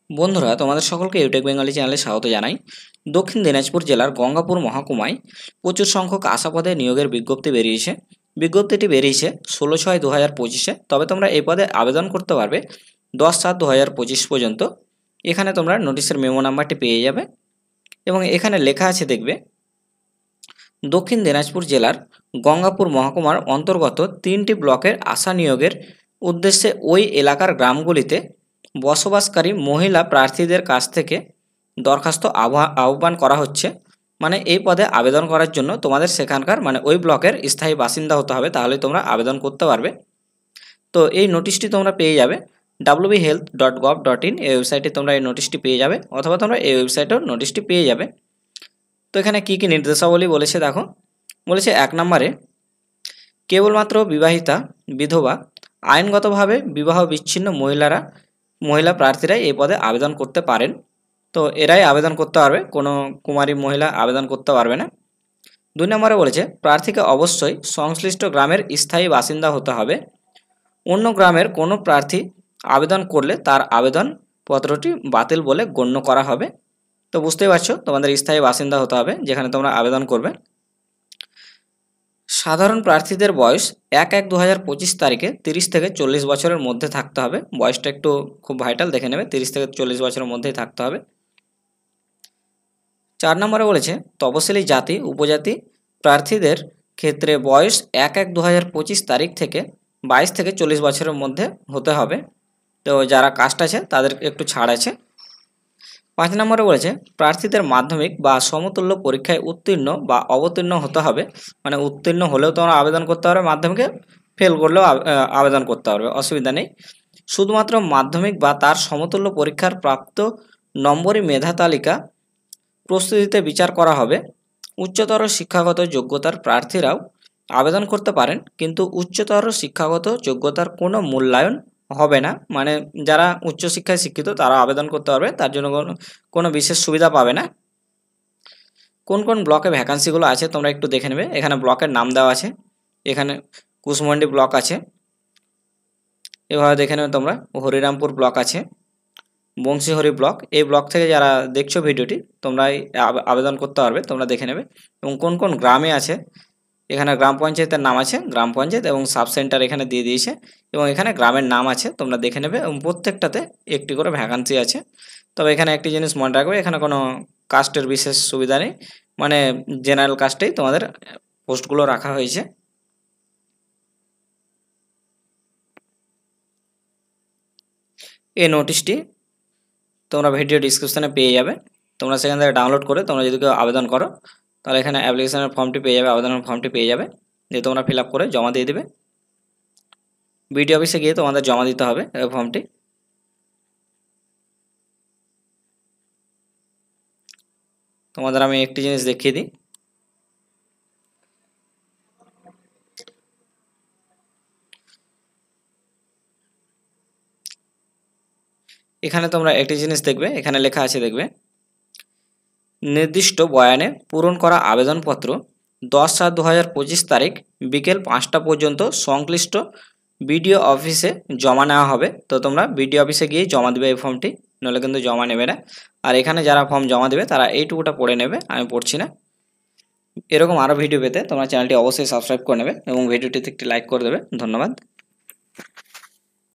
বন্ধুরা, তোমাদের সকলকে ইউটেক বেঙ্গলি চ্যানেলে স্বাগত জানাই। দক্ষিণ দিনাজপুর জেলার গঙ্গাপুর মহকুমায় প্রচুর সংখ্যক আশা পদে নিয়োগের বিজ্ঞপ্তি বেরিয়েছে। বিজ্ঞপ্তিটি বেরিয়েছে 16/6/2025-এ। তবে তোমরা এই পদে আবেদন করতে পারবে 10/7/2025 পর্যন্ত। এখানে তোমরা নোটিশের মেমো নাম্বারটি পেয়ে যাবে এবং এখানে লেখা আছে, দেখবে, দক্ষিণ দিনাজপুর জেলার গঙ্গাপুর মহকুমার অন্তর্গত 3টি ব্লকের আশা নিয়োগের উদ্দেশ্যে ওই এলাকার গ্রামগুলিতে বসবাসকারী মহিলা প্রার্থীদের কাছ থেকে দরখাস্ত আহ্বান করা হচ্ছে। মানে এই পদে আবেদন করার জন্য তোমাদের সেখানকার ওই ব্লকের স্থায়ী বাসিন্দা হতে হবে, তাহলে তোমরা আবেদন করতে পারবে। তো এই নোটিশটি তোমরা পেয়ে যাবে wbhealth.gov.in এই ওয়েবসাইটে তোমরা এই নোটিশটি পেয়ে যাবে, অথবা তোমরা এই ওয়েবসাইটেও নোটিশটি পেয়ে যাবে। তো এখানে কী কী নির্দেশাবলী বলেছে দেখো। বলেছে 1 নম্বরে, কেবলমাত্র বিবাহিতা, বিধবা, আইনগতভাবে বিবাহ বিচ্ছিন্ন মহিলা প্রার্থীরা এই পদে আবেদন করতে পারেন। তো এরাই আবেদন করতে পারবে, কোনো কুমারী মহিলা আবেদন করতে পারবে না। 2 নম্বরে বলেছে, প্রার্থীকে অবশ্যই সংশ্লিষ্ট গ্রামের স্থায়ী বাসিন্দা হতে হবে। অন্য গ্রামের কোনো প্রার্থী আবেদন করলে তার আবেদনপত্রটি বাতিল বলে গণ্য করা হবে। তো বুঝতেই পারছো, তোমাদের স্থায়ী বাসিন্দা হতে হবে যেখানে তোমরা আবেদন করবে। সাধারণ প্রার্থীদের বয়স 1/1/2025 তারিখে 30 থেকে 40 বছরের মধ্যে থাকতে হবে। বয়সটা একটু খুব ভাইটাল, দেখে নেবে, 30 থেকে 40 বছরের মধ্যেই থাকতে হবে। 4 নম্বরে বলেছে, তপশিলি জাতি উপজাতি প্রার্থীদের ক্ষেত্রে বয়স 1/1/2025 তারিখ থেকে 22 থেকে 40 বছরের মধ্যে হতে হবে। তো যারা কাস্ট আছে তাদের একটু ছাড় আছে। 5 নম্বরে বলেছে, প্রার্থীদের মাধ্যমিক বা সমতুল্য পরীক্ষায় উত্তীর্ণ বা অবতীর্ণ হতে হবে। উত্তীর্ণ হলেও তোমরা আবেদন করতে পারবে, মাধ্যমিকে ফেল করলেও আবেদন করতে পারবে, অসুবিধা নেই। শুধুমাত্র মাধ্যমিক বা তার সমতুল্য পরীক্ষার প্রাপ্ত নম্বরই মেধা তালিকা প্রস্তুতিতে বিচার করা হবে। উচ্চতর শিক্ষাগত যোগ্যতার প্রার্থীরাও আবেদন করতে পারেন, কিন্তু উচ্চতর শিক্ষাগত যোগ্যতার কোনো মূল্যায়ন হবে না। যারা উচ্চশিক্ষায় শিক্ষিত তারা আবেদন করতে পারবে, তার জন্য কোনো বিশেষ সুবিধা পাবে না। কোন কোন ব্লকে ভ্যাকান্সিগুলো আছে তোমরা একটু দেখে নেবে। এখানে ব্লকের নাম দেওয়া আছে, এখানে কুশমন্ডি ব্লক আছে, এভাবে দেখে নেবে তোমরা। হরিরামপুর ব্লক আছে, বংশীহরি ব্লক। এই ব্লক থেকে যারা দেখছো ভিডিওটি তোমরা আবেদন করতে পারবে, তোমরা দেখে নেবে। এবং কোন কোন গ্রামে আছে, এখানে গ্রাম পঞ্চায়েতের নাম আছে, গ্রাম পঞ্চায়েত এবং সাব সেন্টার এখানে দিয়ে দিয়েছে, এবং এখানে গ্রামের নাম আছে, তোমরা দেখে নেবে। এবং প্রত্যেকটাতে একটি করে ভ্যাকান্সি আছে। তবে এখানে একটি জিনিস মনে রাখবে, এখানে কোনো কাস্টের বিশেষ সুবিধা নেই, জেনারেল কাস্টেই তোমাদের পোস্টগুলো রাখা হয়েছে। এই নোটিশটি তোমরা ভিডিও ডিসক্রিপশানে পেয়ে যাবে, তোমরা সেখান থেকে ডাউনলোড করে তোমরা যদি কেউ আবেদন করো তাহলে এখানে অ্যাপ্লিকেশনের ফর্মটি পেয়ে যাবে, আবেদনের ফর্মটি পেয়ে যাবে, দিয়ে তোমরা ফিল আপ করে জমা দিয়ে দেবে। বিডিও অফিসে গিয়ে তোমাদের জমা দিতে হবে এই ফর্মটি। তোমাদের আমি একটি জিনিস দেখিয়ে দিই। এখানে তোমরা একটি জিনিস দেখবে, এখানে লেখা আছে, দেখবে, নির্দিষ্ট বয়ানে পূরণ করা আবেদনপত্র 10/7/2025 তারিখ বিকেল 5টা পর্যন্ত সংশ্লিষ্ট বিডিও অফিসে জমা নেওয়া হবে। তো তোমরা বিডিও অফিসে গিয়ে জমা দেবে এই ফর্মটি, নইলে কিন্তু জমা নেবে না। আর এখানে যারা ফর্ম জমা দেবে তারা এইটুকুটা পড়ে নেবে, আমি পড়ছি না। এরকম আরও ভিডিও পেতে তোমরা চ্যানেলটি অবশ্যই সাবস্ক্রাইব করে নেবে এবং ভিডিওটিতে একটি লাইক করে দেবে। ধন্যবাদ।